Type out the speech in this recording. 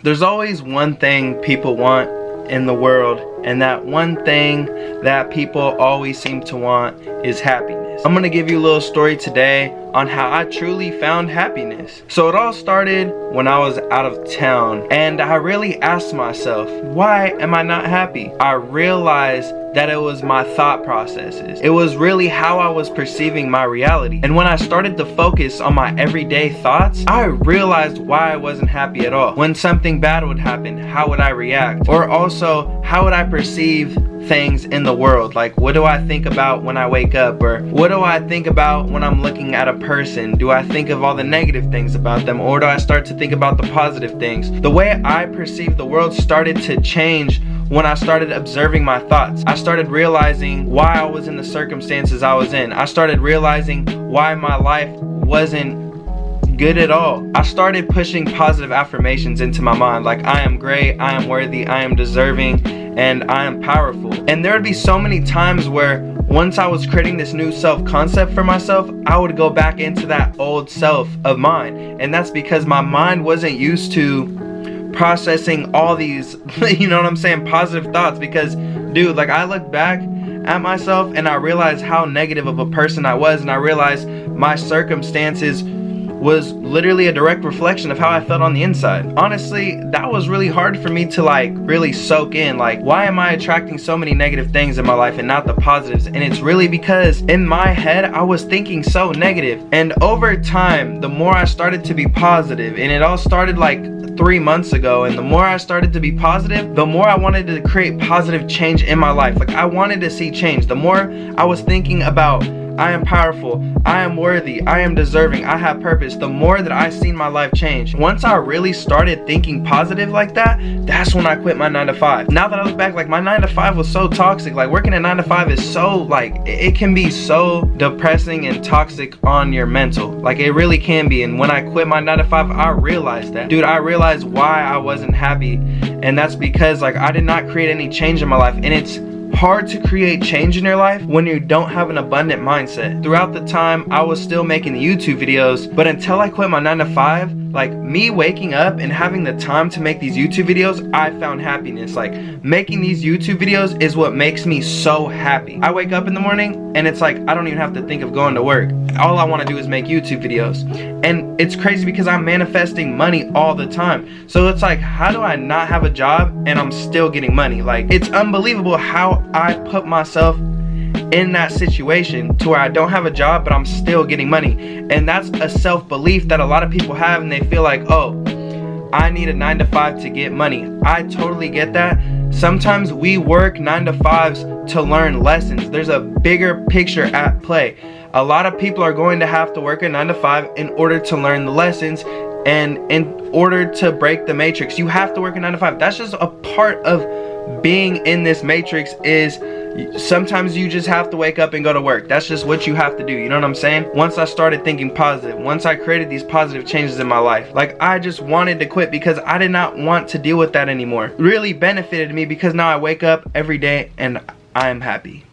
There's always one thing people want in the world, and that one thing that people always seem to want is happiness. I'm gonna give you a little story today on how I truly found happiness. So it all started when I was out of town, and I really asked myself, why am I not happy? I realized that it was my thought processes. It was really how I was perceiving my reality. And when I started to focus on my everyday thoughts, I realized why I wasn't happy at all. When something bad would happen, how would I react? Or also, how would I perceive things in the world? Like, what do I think about when I wake up? Or what do I think about when I'm looking at a person? Do I think of all the negative things about them? Or do I start to think about the positive things? The way I perceive the world started to change when I started observing my thoughts. I started realizing why I was in the circumstances I was in. I started realizing why my life wasn't good at all. I started pushing positive affirmations into my mind, like I am great, I am worthy, I am deserving, and I am powerful. And there would be so many times where once I was creating this new self-concept for myself, I would go back into that old self of mine. And that's because my mind wasn't used to processing all these, you know what I'm saying, positive thoughts. Because, dude, like, I look back at myself and I realized how negative of a person I was, and I realized my circumstances was literally a direct reflection of how I felt on the inside. Honestly, that was really hard for me to like really soak in. Like, why am I attracting so many negative things in my life and not the positives? And it's really because in my head I was thinking so negative. And over time, the more I started to be positive, and it all started like 3 months ago, and the more I started to be positive, the more I wanted to create positive change in my life. Like, I wanted to see change. The more I was thinking about I am powerful, I am worthy, I am deserving, I have purpose, the more that I seen my life change. Once I really started thinking positive like that, that's when I quit my 9 to 5. Now that I look back, like, my 9 to 5 was so toxic. Like, working at 9 to 5 is so, like, it can be so depressing and toxic on your mental. Like, it really can be. And when I quit my 9 to 5, I realized that. Dude, I realized why I wasn't happy. And that's because, like, I did not create any change in my life. And it's hard to create change in your life when you don't have an abundant mindset. Throughout the time, I was still making the YouTube videos, but until I quit my 9 to 5, like, me waking up and having the time to make these YouTube videos, I found happiness. Like, making these YouTube videos is what makes me so happy. I wake up in the morning and it's like I don't even have to think of going to work. All I want to do is make YouTube videos. And it's crazy because I'm manifesting money all the time. So it's like, how do I not have a job and I'm still getting money? Like, it's unbelievable how I put myself in that situation to where I don't have a job but I'm still getting money. And that's a self-belief that a lot of people have, and they feel like, oh, I need a 9 to 5 to get money. I totally get that. Sometimes we work 9 to 5s to learn lessons. There's a bigger picture at play. A lot of people are going to have to work a 9 to 5 in order to learn the lessons, and in order to break the matrix, you have to work a 9 to 5. That's just a part of being in this matrix. Is sometimes you just have to wake up and go to work. That's just what you have to do, you know what I'm saying? Once I started thinking positive, once I created these positive changes in my life, like, I just wanted to quit because I did not want to deal with that anymore. It really benefited me because now I wake up every day and I am happy.